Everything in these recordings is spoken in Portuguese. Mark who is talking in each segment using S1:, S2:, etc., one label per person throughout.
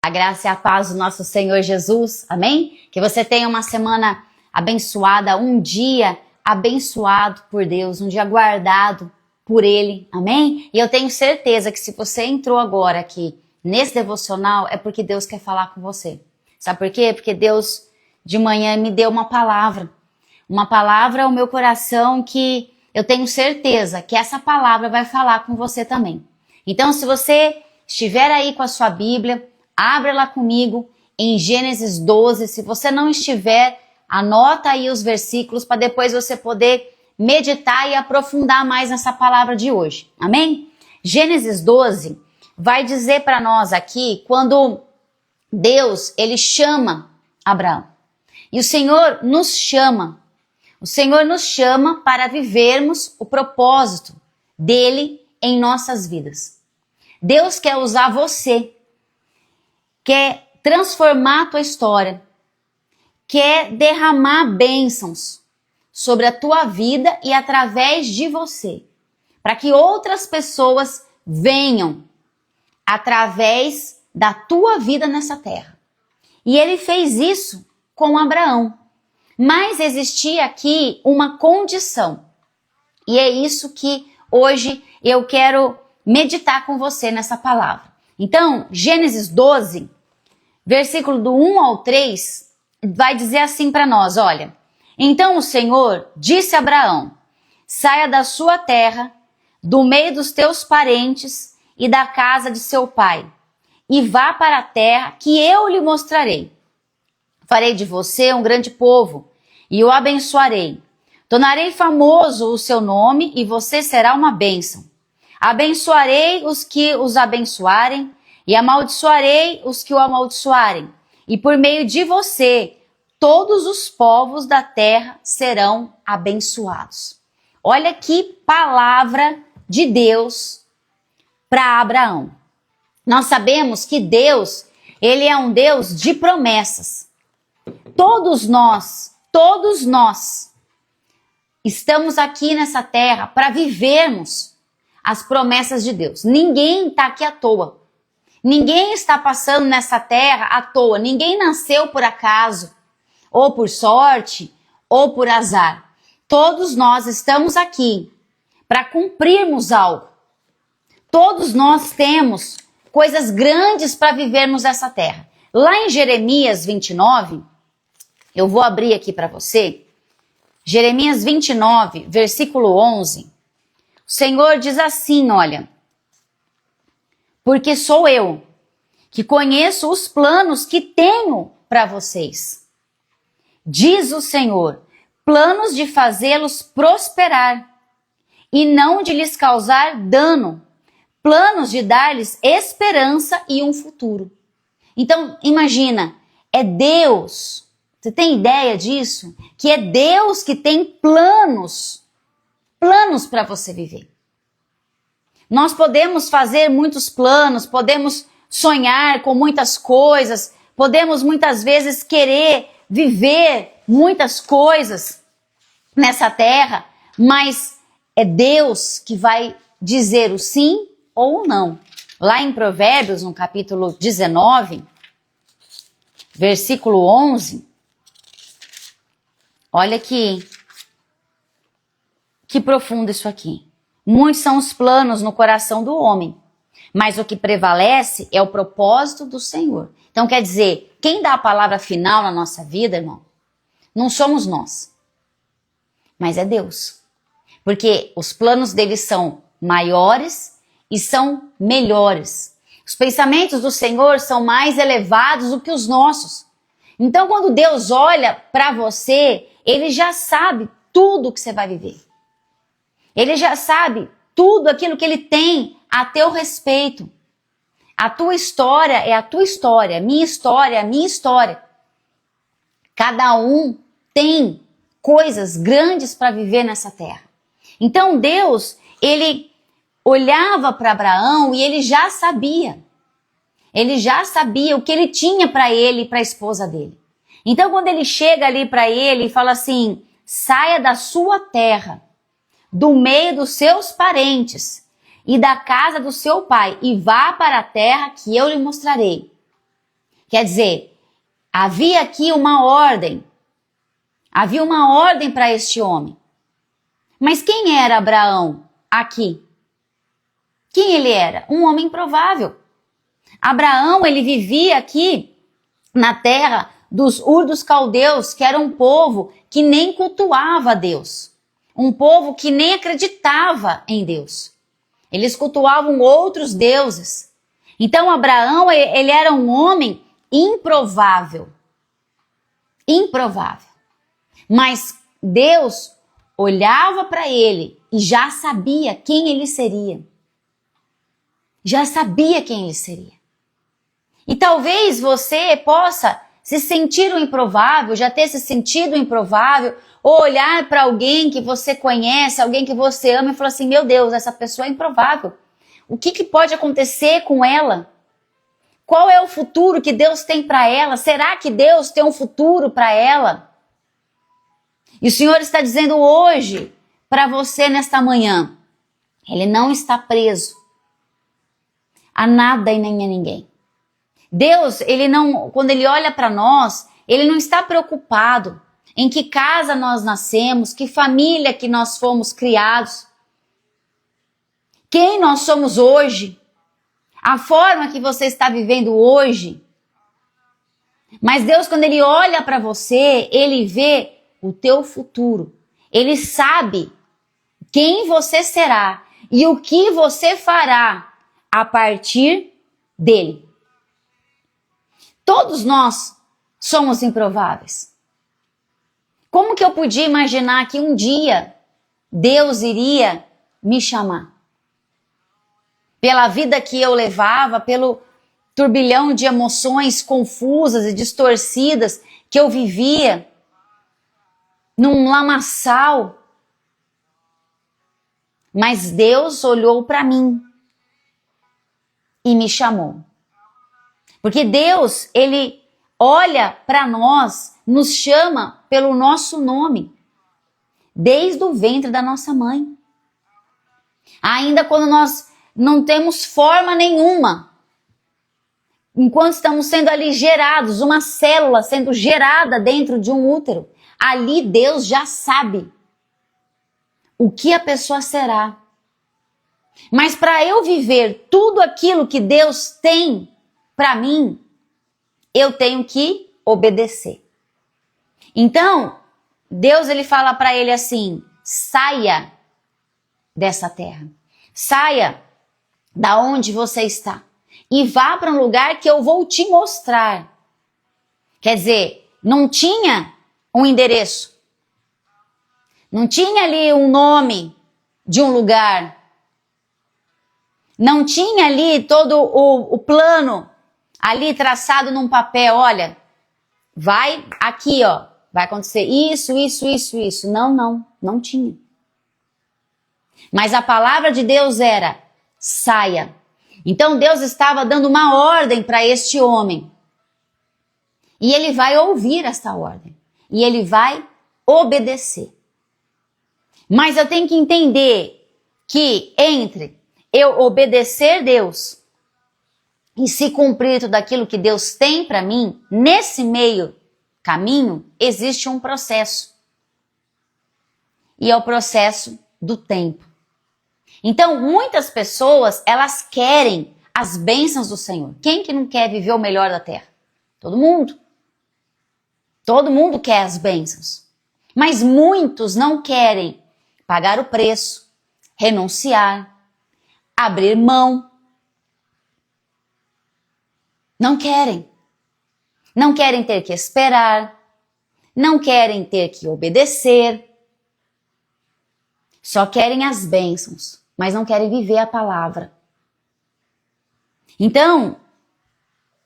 S1: A graça e a paz do nosso Senhor Jesus, amém? Que você tenha uma semana abençoada, um dia abençoado por Deus, um dia guardado por Ele, amém? E eu tenho certeza que se você entrou agora aqui nesse devocional é porque Deus quer falar com você. Sabe por quê? Porque Deus de manhã me deu uma palavra ao meu coração que eu tenho certeza que essa palavra vai falar com você também. Então, se você estiver aí com a sua Bíblia, abra lá comigo em Gênesis 12. Se você não estiver, anota aí os versículos para depois você poder meditar e aprofundar mais nessa palavra de hoje. Amém? Gênesis 12 vai dizer para nós aqui quando Deus, ele chama Abraão. E o Senhor nos chama. O Senhor nos chama para vivermos o propósito dele em nossas vidas. Deus quer usar você. Quer transformar a tua história, quer derramar bênçãos sobre a tua vida e através de você, para que outras pessoas venham através da tua vida nessa terra. E ele fez isso com Abraão, mas existia aqui uma condição, e é isso que hoje eu quero meditar com você nessa palavra. Então, Gênesis 12, versículo do 1 ao 3, vai dizer assim para nós, olha. Então o Senhor disse a Abraão, saia da sua terra, do meio dos teus parentes e da casa de seu pai, e vá para a terra que eu lhe mostrarei. Farei de você um grande povo, e o abençoarei. Tornarei famoso o seu nome, e você será uma bênção. Abençoarei os que os abençoarem, e amaldiçoarei os que o amaldiçoarem. E por meio de você, todos os povos da terra serão abençoados. Olha que palavra de Deus para Abraão. Nós sabemos que Deus, ele é um Deus de promessas. Todos nós estamos aqui nessa terra para vivermos as promessas de Deus. Ninguém está aqui à toa. Ninguém está passando nessa terra à toa. Ninguém nasceu por acaso, ou por sorte, ou por azar. Todos nós estamos aqui para cumprirmos algo. Todos nós temos coisas grandes para vivermos nessa terra. Lá em Jeremias 29, eu vou abrir aqui para você. Jeremias 29, versículo 11. O Senhor diz assim, olha. Porque sou eu que conheço os planos que tenho para vocês. Diz o Senhor, planos de fazê-los prosperar e não de lhes causar dano, planos de dar-lhes esperança e um futuro. Então, imagina, é Deus, você tem ideia disso? Que é Deus que tem planos para você viver. Nós podemos fazer muitos planos, podemos sonhar com muitas coisas, podemos muitas vezes querer viver muitas coisas nessa terra, mas é Deus que vai dizer o sim ou o não. Lá em Provérbios, no capítulo 19, versículo 11, olha que profundo isso aqui. Muitos são os planos no coração do homem, mas o que prevalece é o propósito do Senhor. Então quer dizer, quem dá a palavra final na nossa vida, irmão, não somos nós, mas é Deus. Porque os planos dele são maiores e são melhores. Os pensamentos do Senhor são mais elevados do que os nossos. Então quando Deus olha para você, ele já sabe tudo o que você vai viver. Ele já sabe tudo aquilo que ele tem a teu respeito. A tua história é a tua história, a minha história é a minha história. Cada um tem coisas grandes para viver nessa terra. Então Deus, ele olhava para Abraão e ele já sabia. Ele já sabia o que ele tinha para ele e para a esposa dele. Então quando ele chega ali para ele e fala assim, saia da sua terra, do meio dos seus parentes e da casa do seu pai, e vá para a terra que eu lhe mostrarei. Quer dizer, havia aqui uma ordem. Havia uma ordem para este homem. Mas quem era Abraão aqui? Quem ele era? Um homem improvável. Abraão, ele vivia aqui na terra dos Ur dos Caldeus, que era um povo que nem cultuava a Deus. Um povo que nem acreditava em Deus. Eles cultuavam outros deuses. Então Abraão, ele era um homem improvável. Improvável. Mas Deus olhava para ele e já sabia quem ele seria. Já sabia quem ele seria. E talvez você possa se sentir um improvável, já ter se sentido improvável, ou olhar para alguém que você conhece, alguém que você ama e falar assim, meu Deus, essa pessoa é improvável. O que pode acontecer com ela? Qual é o futuro que Deus tem para ela? Será que Deus tem um futuro para ela? E o Senhor está dizendo hoje para você nesta manhã, Ele não está preso a nada e nem a ninguém. Deus, Ele não, quando Ele olha para nós, Ele não está preocupado em que casa nós nascemos, que família que nós fomos criados, quem nós somos hoje, a forma que você está vivendo hoje. Mas Deus, quando Ele olha para você, Ele vê o teu futuro. Ele sabe quem você será e o que você fará a partir dele. Todos nós somos improváveis. Como que eu podia imaginar que um dia Deus iria me chamar? Pela vida que eu levava, pelo turbilhão de emoções confusas e distorcidas que eu vivia, num lamaçal. Mas Deus olhou para mim e me chamou. Porque Deus, Ele olha para nós, nos chama pelo nosso nome, desde o ventre da nossa mãe. Ainda quando nós não temos forma nenhuma, enquanto estamos sendo ali gerados, uma célula sendo gerada dentro de um útero, ali Deus já sabe o que a pessoa será. Mas para eu viver tudo aquilo que Deus tem para mim, eu tenho que obedecer. Então, Deus, ele fala para ele assim, saia dessa terra. Saia da onde você está e vá para um lugar que eu vou te mostrar. Quer dizer, não tinha um endereço. Não tinha ali um nome de um lugar. Não tinha ali todo o plano ali traçado num papel. Olha, vai aqui, ó. Vai acontecer isso, isso, isso, isso. Não tinha. Mas a palavra de Deus era, saia. Então Deus estava dando uma ordem para este homem. E ele vai ouvir esta ordem. E ele vai obedecer. Mas eu tenho que entender que entre eu obedecer Deus e se cumprir tudo aquilo que Deus tem para mim, nesse meio caminho existe um processo. E é o processo do tempo. Então, muitas pessoas, elas querem as bênçãos do Senhor. Quem que não quer viver o melhor da terra? Todo mundo. Todo mundo quer as bênçãos. Mas muitos não querem pagar o preço, renunciar, abrir mão. Não querem. Não querem ter que esperar. Não querem ter que obedecer. Só querem as bênçãos, mas não querem viver a palavra. Então,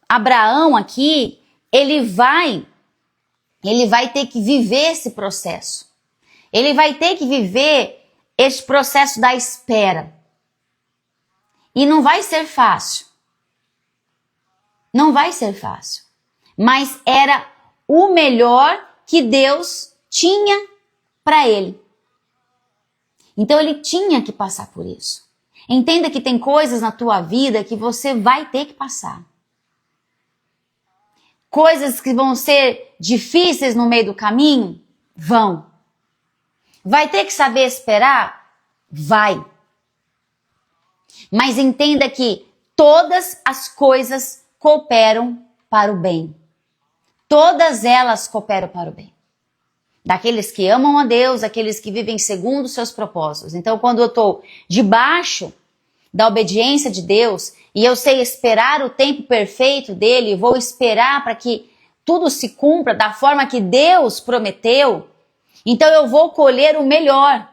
S1: Abraão aqui, ele vai ter que viver esse processo. Ele vai ter que viver esse processo da espera. E não vai ser fácil. Não vai ser fácil. Mas era o melhor que Deus tinha para ele. Então ele tinha que passar por isso. Entenda que tem coisas na tua vida que você vai ter que passar. Coisas que vão ser difíceis no meio do caminho? Vão. Vai ter que saber esperar? Vai. Mas entenda que todas as coisas cooperam para o bem. Todas elas cooperam para o bem. Daqueles que amam a Deus, aqueles que vivem segundo os seus propósitos. Então, quando eu estou debaixo da obediência de Deus e eu sei esperar o tempo perfeito dele, vou esperar para que tudo se cumpra da forma que Deus prometeu, então eu vou colher o melhor.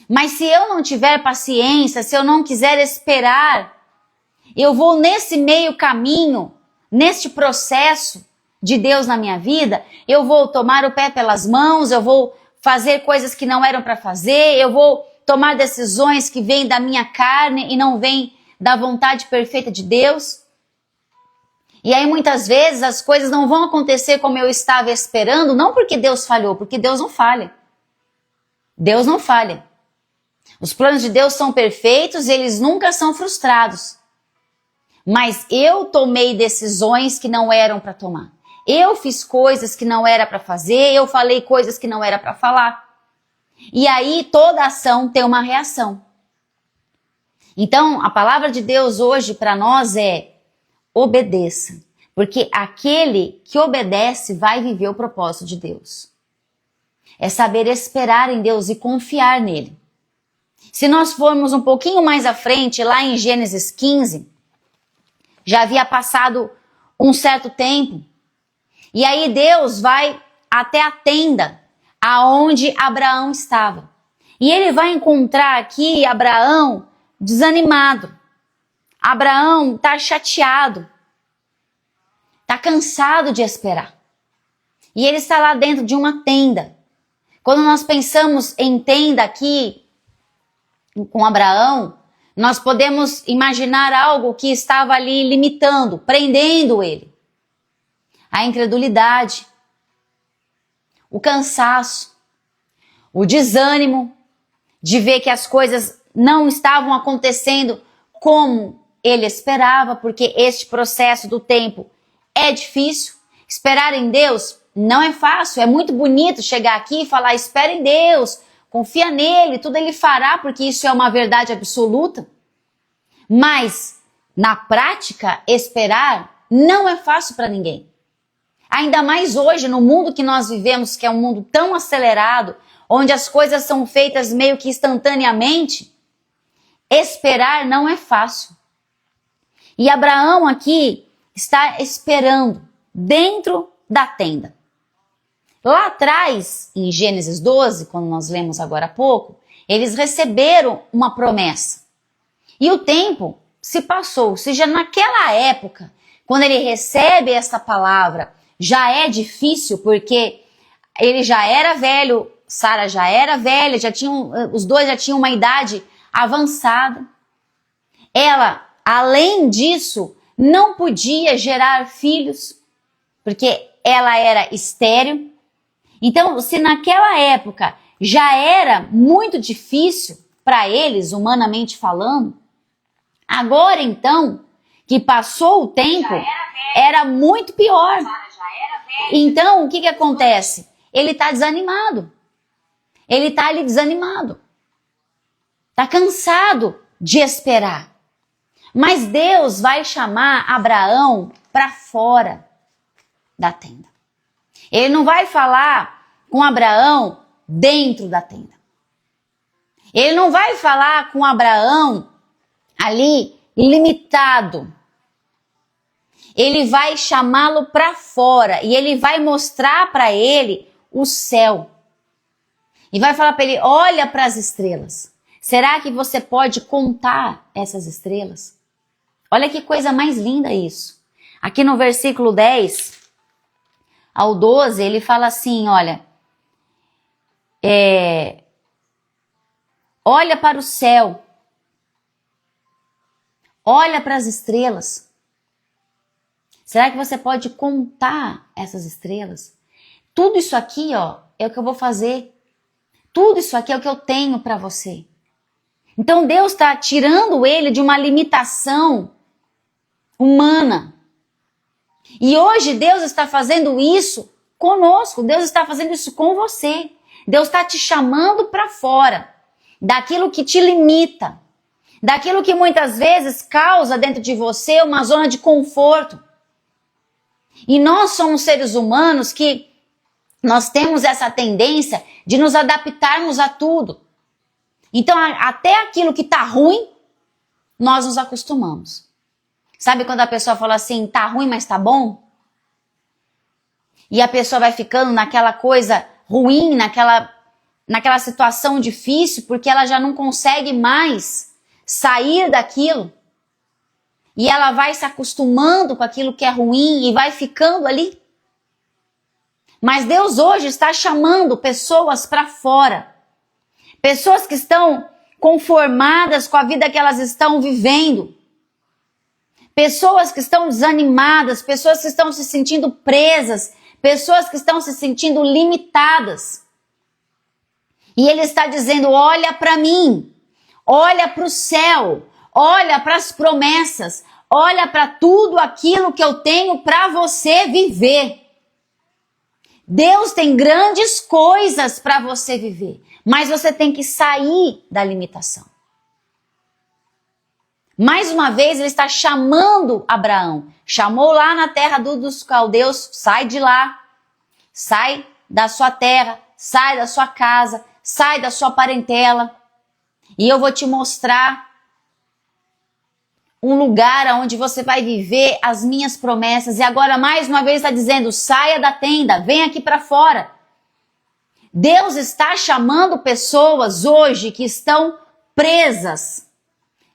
S1: Mas se eu não tiver paciência, se eu não quiser esperar, eu vou nesse meio caminho, neste processo de Deus na minha vida, eu vou tomar o pé pelas mãos, eu vou fazer coisas que não eram para fazer, eu vou tomar decisões que vêm da minha carne e não vêm da vontade perfeita de Deus. E aí muitas vezes as coisas não vão acontecer como eu estava esperando, não porque Deus falhou, porque Deus não falha. Deus não falha. Os planos de Deus são perfeitos e eles nunca são frustrados. Mas eu tomei decisões que não eram para tomar. Eu fiz coisas que não era para fazer, eu falei coisas que não era para falar. E aí toda ação tem uma reação. Então a palavra de Deus hoje para nós é: obedeça, porque aquele que obedece vai viver o propósito de Deus. É saber esperar em Deus e confiar nele. Se nós formos um pouquinho mais à frente, lá em Gênesis 15, já havia passado um certo tempo, e aí Deus vai até a tenda aonde Abraão estava. E ele vai encontrar aqui Abraão desanimado. Abraão está chateado, está cansado de esperar. E ele está lá dentro de uma tenda. Quando nós pensamos em tenda aqui com Abraão, nós podemos imaginar algo que estava ali limitando, prendendo ele. A incredulidade, o cansaço, o desânimo de ver que as coisas não estavam acontecendo como ele esperava, porque este processo do tempo é difícil. Esperar em Deus não é fácil, é muito bonito chegar aqui e falar: espera em Deus, confia nele, tudo ele fará, porque isso é uma verdade absoluta. Mas, na prática, esperar não é fácil para ninguém. Ainda mais hoje, no mundo que nós vivemos, que é um mundo tão acelerado, onde as coisas são feitas meio que instantaneamente, esperar não é fácil. E Abraão aqui está esperando dentro da tenda. Lá atrás, em Gênesis 12, quando nós lemos agora há pouco, eles receberam uma promessa. E o tempo se passou, ou seja, naquela época, quando ele recebe essa palavra, já é difícil, porque ele já era velho, Sara já era velha, os dois já tinham uma idade avançada. Ela, além disso, não podia gerar filhos, porque ela era estéril. Então, se naquela época já era muito difícil para eles, humanamente falando, agora então, que passou o tempo, era muito pior. Então, o que acontece? Ele está desanimado. Ele está ali desanimado. Está cansado de esperar. Mas Deus vai chamar Abraão para fora da tenda. Ele não vai falar com Abraão dentro da tenda. Ele não vai falar com Abraão ali limitado. Ele vai chamá-lo para fora e ele vai mostrar para ele o céu. E vai falar para ele: olha para as estrelas. Será que você pode contar essas estrelas? Olha que coisa mais linda isso. Aqui no versículo 10 ao 12, ele fala assim, olha, olha para o céu, olha para as estrelas. Será que você pode contar essas estrelas? Tudo isso aqui, ó, é o que eu vou fazer. Tudo isso aqui é o que eu tenho para você. Então Deus está tirando ele de uma limitação humana. E hoje Deus está fazendo isso conosco, Deus está fazendo isso com você. Deus está te chamando para fora daquilo que te limita, daquilo que muitas vezes causa dentro de você uma zona de conforto. E nós somos seres humanos que nós temos essa tendência de nos adaptarmos a tudo. Então, até aquilo que está ruim, nós nos acostumamos. Sabe quando a pessoa fala assim, tá ruim, mas tá bom? E a pessoa vai ficando naquela coisa ruim, naquela situação difícil, porque ela já não consegue mais sair daquilo. E ela vai se acostumando com aquilo que é ruim e vai ficando ali. Mas Deus hoje está chamando pessoas para fora. Pessoas que estão conformadas com a vida que elas estão vivendo. Pessoas que estão desanimadas, pessoas que estão se sentindo presas, pessoas que estão se sentindo limitadas. E Ele está dizendo, olha para mim, olha para o céu, olha para as promessas, olha para tudo aquilo que eu tenho para você viver. Deus tem grandes coisas para você viver, mas você tem que sair da limitação. Mais uma vez ele está chamando Abraão, chamou lá na terra dos caldeus, sai de lá, sai da sua terra, sai da sua casa, sai da sua parentela, e eu vou te mostrar um lugar onde você vai viver as minhas promessas. E agora mais uma vez está dizendo, saia da tenda, vem aqui para fora. Deus está chamando pessoas hoje que estão presas,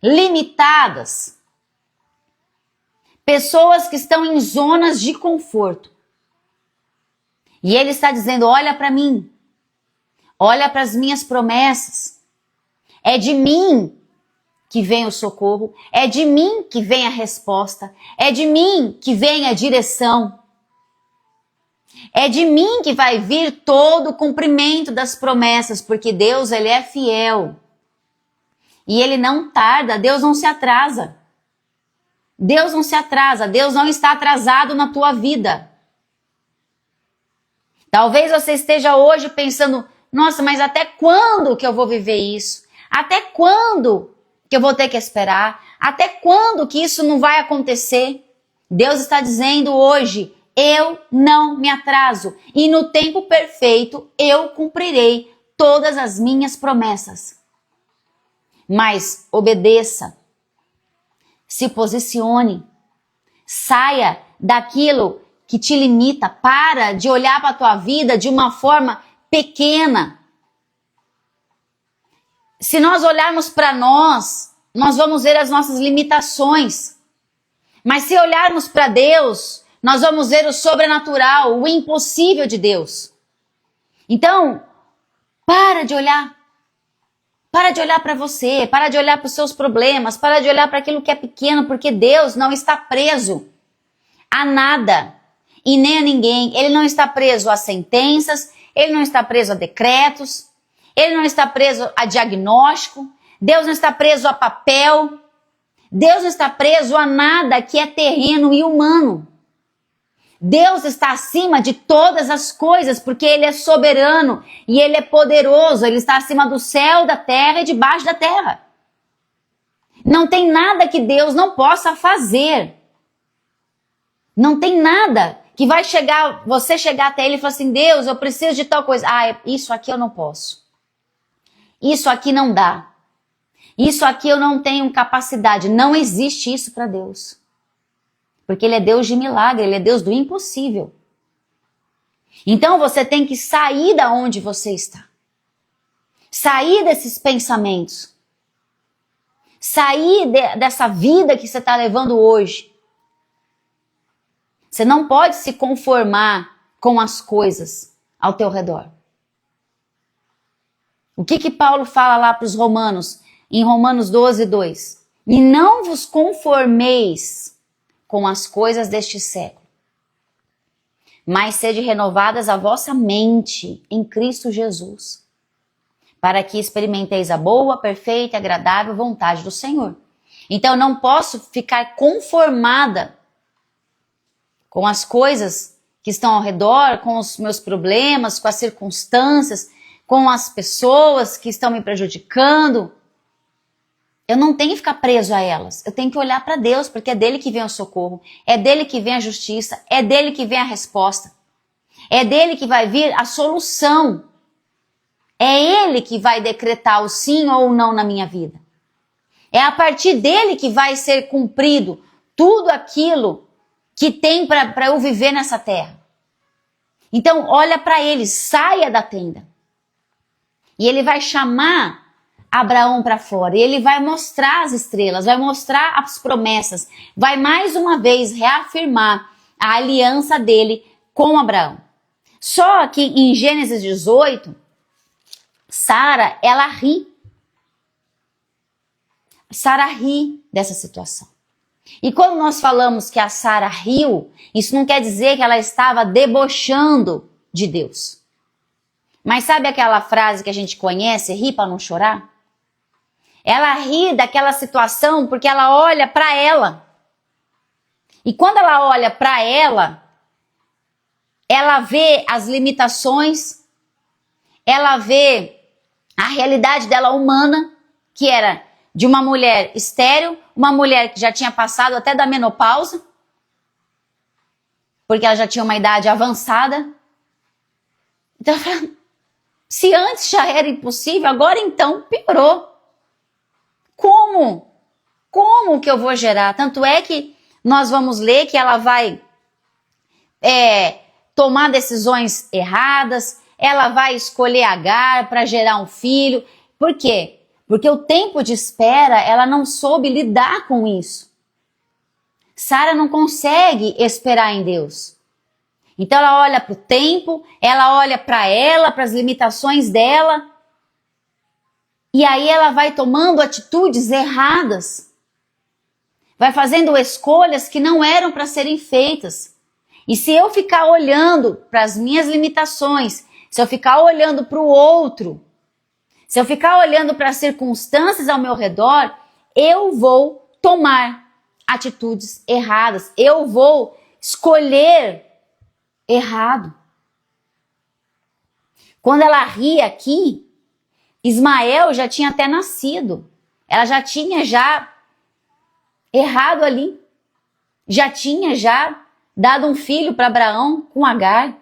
S1: limitadas. Pessoas que estão em zonas de conforto. E Ele está dizendo, olha para mim, olha para as minhas promessas. É de mim que vem o socorro, é de mim que vem a resposta, é de mim que vem a direção. É de mim que vai vir todo o cumprimento das promessas, porque Deus, Ele é fiel. E Ele não tarda, Deus não se atrasa. Deus não se atrasa, Deus não está atrasado na tua vida. Talvez você esteja hoje pensando, nossa, mas até quando que eu vou viver isso? Até quando que eu vou ter que esperar? Até quando que isso não vai acontecer? Deus está dizendo hoje, eu não me atraso e no tempo perfeito eu cumprirei todas as minhas promessas. Mas obedeça, se posicione, saia daquilo que te limita, para de olhar para a tua vida de uma forma pequena. Se nós olharmos para nós vamos ver as nossas limitações. Mas se olharmos para Deus, nós vamos ver o sobrenatural, o impossível de Deus. Então, para de olhar. Para de olhar para você, para de olhar para os seus problemas, para de olhar para aquilo que é pequeno, porque Deus não está preso a nada e nem a ninguém. Ele não está preso a sentenças, Ele não está preso a decretos, Ele não está preso a diagnóstico, Deus não está preso a papel, Deus não está preso a nada que é terreno e humano. Deus está acima de todas as coisas, porque Ele é soberano e Ele é poderoso, Ele está acima do céu, da terra e debaixo da terra. Não tem nada que Deus não possa fazer. Não tem nada que vai chegar, você chegar até Ele e falar assim, Deus, eu preciso de tal coisa. Isso aqui eu não posso. Isso aqui não dá. Isso aqui eu não tenho capacidade. Não existe isso para Deus. Porque Ele é Deus de milagre, Ele é Deus do impossível. Então você tem que sair da onde você está. Sair desses pensamentos. Sair dessa vida que você está levando hoje. Você não pode se conformar com as coisas ao teu redor. O que Paulo fala lá para os romanos, em Romanos 12, 2? E não vos conformeis com as coisas deste século, mas sede renovadas a vossa mente em Cristo Jesus, para que experimenteis a boa, perfeita e agradável vontade do Senhor. Então eu não posso ficar conformada com as coisas que estão ao redor, com os meus problemas, com as circunstâncias, com as pessoas que estão me prejudicando. Eu não tenho que ficar preso a elas. Eu tenho que olhar para Deus, porque é dele que vem o socorro, é dele que vem a justiça, é dele que vem a resposta. É dele que vai vir a solução. É ele que vai decretar o sim ou o não na minha vida. É a partir dele que vai ser cumprido tudo aquilo que tem para eu viver nessa terra. Então, olha para ele, saia da tenda. E ele vai chamar Abraão para fora. E ele vai mostrar as estrelas, vai mostrar as promessas. Vai mais uma vez reafirmar a aliança dele com Abraão. Só que em Gênesis 18, Sara, ela ri. Sara ri dessa situação. E quando nós falamos que a Sara riu, isso não quer dizer que ela estava debochando de Deus. Mas sabe aquela frase que a gente conhece, ri para não chorar? Ela ri daquela situação porque ela olha para ela. E quando ela olha para ela vê as limitações, ela vê a realidade dela humana, que era de uma mulher estéril, uma mulher que já tinha passado até da menopausa, porque ela já tinha uma idade avançada. Então ela fala, se antes já era impossível, agora então piorou. Como? Como que eu vou gerar? Tanto é que nós vamos ler que ela vai tomar decisões erradas, ela vai escolher Agar para gerar um filho. Por quê? Porque o tempo de espera, ela não soube lidar com isso. Sara não consegue esperar em Deus. Então ela olha para o tempo, ela olha para ela, para as limitações dela, e aí ela vai tomando atitudes erradas. Vai fazendo escolhas que não eram para serem feitas. E se eu ficar olhando para as minhas limitações, se eu ficar olhando para o outro, se eu ficar olhando para as circunstâncias ao meu redor, eu vou tomar atitudes erradas. Eu vou escolher errado. Quando ela ri aqui, Ismael já tinha até nascido. Ela já tinha errado ali. Já tinha dado um filho para Abraão com Agar.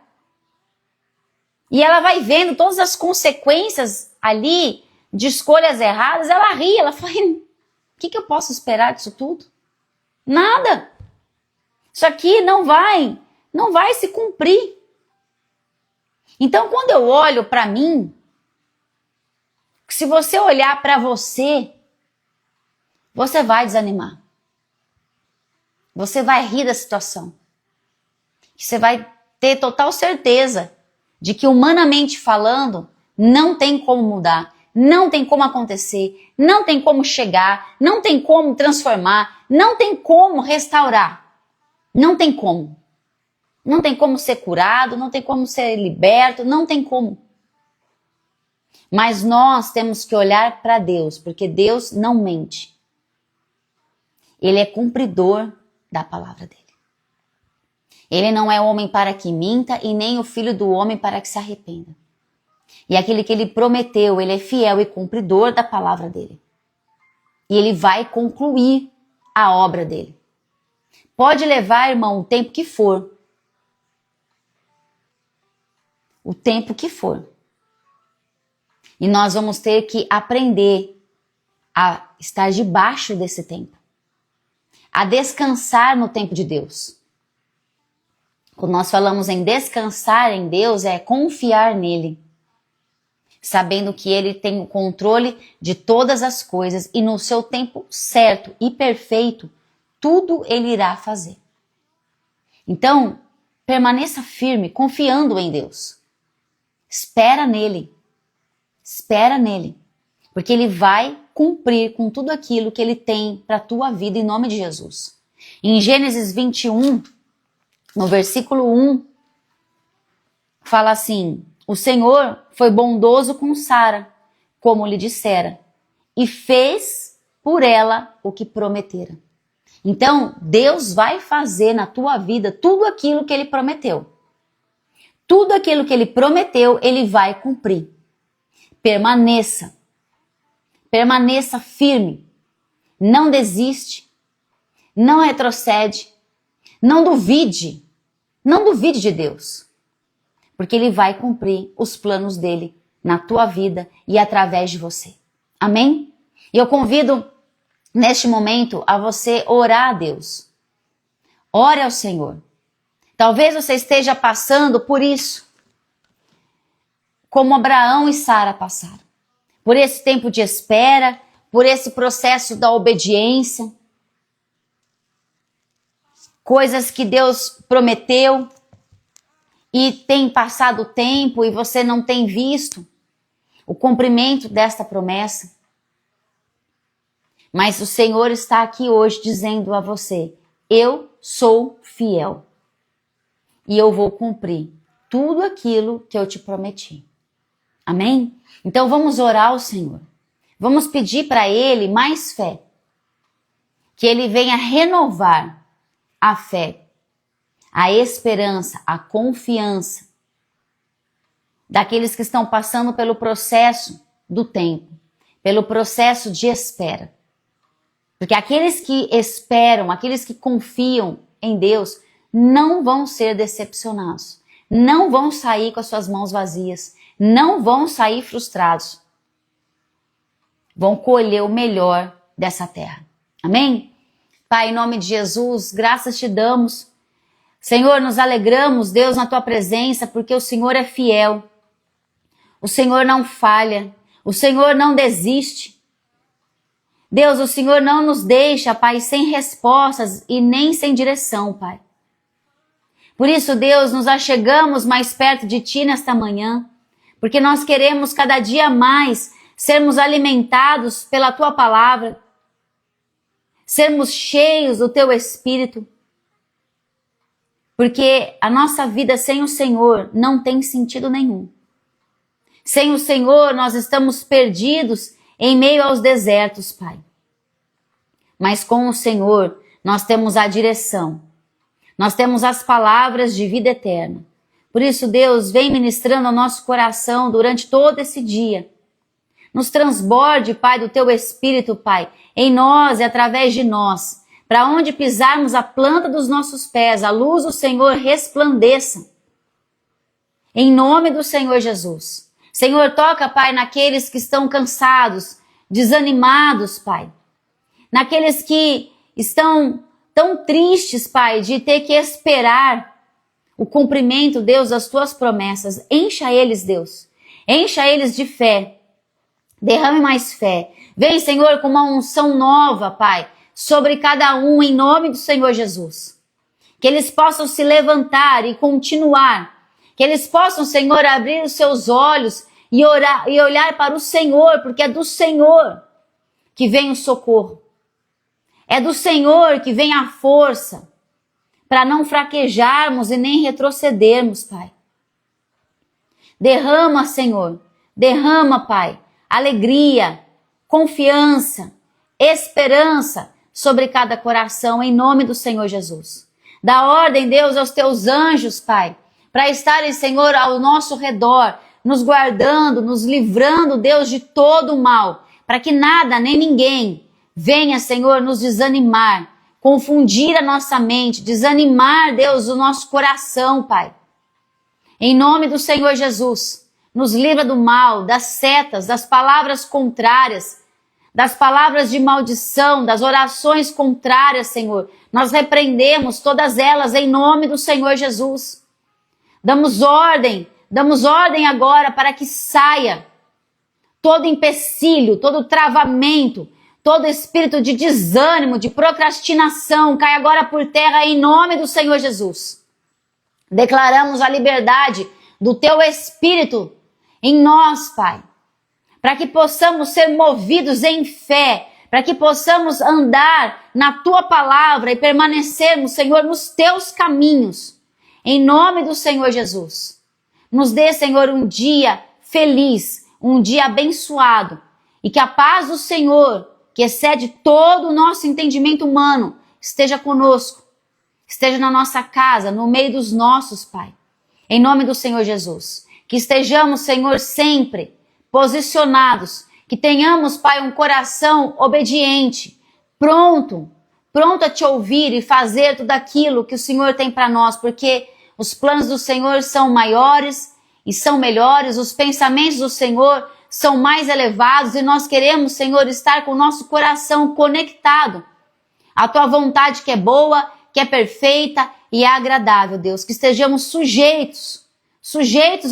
S1: E ela vai vendo todas as consequências ali de escolhas erradas. Ela ri, ela fala, o que eu posso esperar disso tudo? Nada. Isso aqui não vai se cumprir. Então, quando eu olho para mim, se você olhar para você, você vai desanimar. Você vai rir da situação. Você vai ter total certeza de que, humanamente falando, não tem como mudar, não tem como acontecer, não tem como chegar, não tem como transformar, não tem como restaurar. Não tem como. Não tem como ser curado, não tem como ser liberto, não tem como. Mas nós temos que olhar para Deus, porque Deus não mente. Ele é cumpridor da palavra dele. Ele não é homem para que minta e nem o filho do homem para que se arrependa. E aquele que ele prometeu, ele é fiel e cumpridor da palavra dele. E ele vai concluir a obra dele. Pode levar, irmão, o tempo que for. O tempo que for. E nós vamos ter que aprender a estar debaixo desse tempo. A descansar no tempo de Deus. Quando nós falamos em descansar em Deus, é confiar nele. Sabendo que ele tem o controle de todas as coisas e no seu tempo certo e perfeito, tudo ele irá fazer. Então, permaneça firme, confiando em Deus. Espera nele. Espera nele. Porque ele vai cumprir com tudo aquilo que ele tem para a tua vida em nome de Jesus. Em Gênesis 21, no versículo 1, fala assim: o Senhor foi bondoso com Sara, como lhe dissera, e fez por ela o que prometera. Então, Deus vai fazer na tua vida tudo aquilo que Ele prometeu. Tudo aquilo que Ele prometeu, Ele vai cumprir. Permaneça. Permaneça firme. Não desiste. Não retrocede. Não duvide. Não duvide de Deus. Porque Ele vai cumprir os planos dEle na tua vida e através de você. Amém? E eu convido neste momento a você orar a Deus. Ore ao Senhor. Talvez você esteja passando por isso, como Abraão e Sara passaram. Por esse tempo de espera, por esse processo da obediência. Coisas que Deus prometeu e tem passado o tempo e você não tem visto o cumprimento desta promessa. Mas o Senhor está aqui hoje dizendo a você, eu sou fiel e eu vou cumprir tudo aquilo que eu te prometi. Amém? Então vamos orar ao Senhor. Vamos pedir para Ele mais fé. Que Ele venha renovar a fé, a esperança, a confiança daqueles que estão passando pelo processo do tempo, pelo processo de espera. Porque aqueles que esperam, aqueles que confiam em Deus, não vão ser decepcionados. Não vão sair com as suas mãos vazias. Não vão sair frustrados. Vão colher o melhor dessa terra. Amém? Pai, em nome de Jesus, graças te damos. Senhor, nos alegramos, Deus, na tua presença, porque o Senhor é fiel. O Senhor não falha. O Senhor não desiste. Deus, o Senhor não nos deixa, Pai, sem respostas e nem sem direção, Pai. Por isso, Deus, nos achegamos mais perto de Ti nesta manhã, porque nós queremos cada dia mais sermos alimentados pela Tua palavra, sermos cheios do Teu Espírito, porque a nossa vida sem o Senhor não tem sentido nenhum. Sem o Senhor, nós estamos perdidos em meio aos desertos, Pai. Mas com o Senhor, nós temos a direção. Nós temos as palavras de vida eterna. Por isso, Deus, vem ministrando ao nosso coração durante todo esse dia. Nos transborde, Pai, do Teu Espírito, Pai, em nós e através de nós. Para onde pisarmos a planta dos nossos pés, a luz do Senhor resplandeça. Em nome do Senhor Jesus. Senhor, toca, Pai, naqueles que estão cansados, desanimados, Pai. Naqueles que estão tão tristes, Pai, de ter que esperar o cumprimento, Deus, das Tuas promessas. Encha eles, Deus. Encha eles de fé. Derrame mais fé. Vem, Senhor, com uma unção nova, Pai, sobre cada um, em nome do Senhor Jesus. Que eles possam se levantar e continuar. Que eles possam, Senhor, abrir os seus olhos e orar e olhar para o Senhor, porque é do Senhor que vem o socorro. É do Senhor que vem a força para não fraquejarmos e nem retrocedermos, Pai. Derrama, Senhor, derrama, Pai, alegria, confiança, esperança sobre cada coração, em nome do Senhor Jesus. Dá ordem, Deus, aos Teus anjos, Pai, para estarem, Senhor, ao nosso redor, nos guardando, nos livrando, Deus, de todo o mal, para que nada nem ninguém venha, Senhor, nos desanimar, confundir a nossa mente, desanimar, Deus, o nosso coração, Pai. Em nome do Senhor Jesus, nos livra do mal, das setas, das palavras contrárias, das palavras de maldição, das orações contrárias, Senhor. Nós repreendemos todas elas em nome do Senhor Jesus. Damos ordem agora para que saia todo empecilho, todo travamento, todo espírito de desânimo, de procrastinação, cai agora por terra em nome do Senhor Jesus. Declaramos a liberdade do Teu Espírito em nós, Pai, para que possamos ser movidos em fé, para que possamos andar na Tua palavra e permanecermos, Senhor, nos Teus caminhos, em nome do Senhor Jesus. Nos dê, Senhor, um dia feliz, um dia abençoado, e que a paz do Senhor, que excede todo o nosso entendimento humano, esteja conosco, esteja na nossa casa, no meio dos nossos, Pai. Em nome do Senhor Jesus. Que estejamos, Senhor, sempre posicionados, que tenhamos, Pai, um coração obediente, pronto a te ouvir e fazer tudo aquilo que o Senhor tem para nós, porque os planos do Senhor são maiores e são melhores, os pensamentos do Senhor são mais elevados e nós queremos, Senhor, estar com o nosso coração conectado à tua vontade que é boa, que é perfeita e é agradável, Deus. Que estejamos sujeitos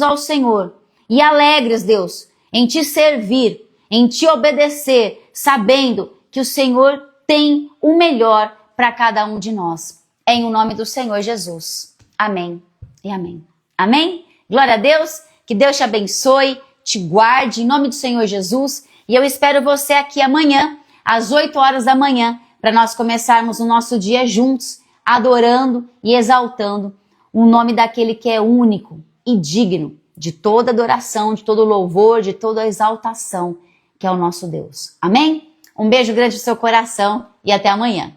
S1: ao Senhor e alegres, Deus, em te servir, em te obedecer, sabendo que o Senhor tem o melhor para cada um de nós. Em o nome do Senhor Jesus. Amém e amém. Amém? Glória a Deus. Que Deus te abençoe, te guarde em nome do Senhor Jesus. E eu espero você aqui amanhã, às 8 horas da manhã, para nós começarmos o nosso dia juntos, adorando e exaltando o nome daquele que é único e digno de toda adoração, de todo louvor, de toda exaltação, que é o nosso Deus. Amém? Um beijo grande no seu coração e até amanhã.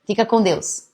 S1: Fica com Deus.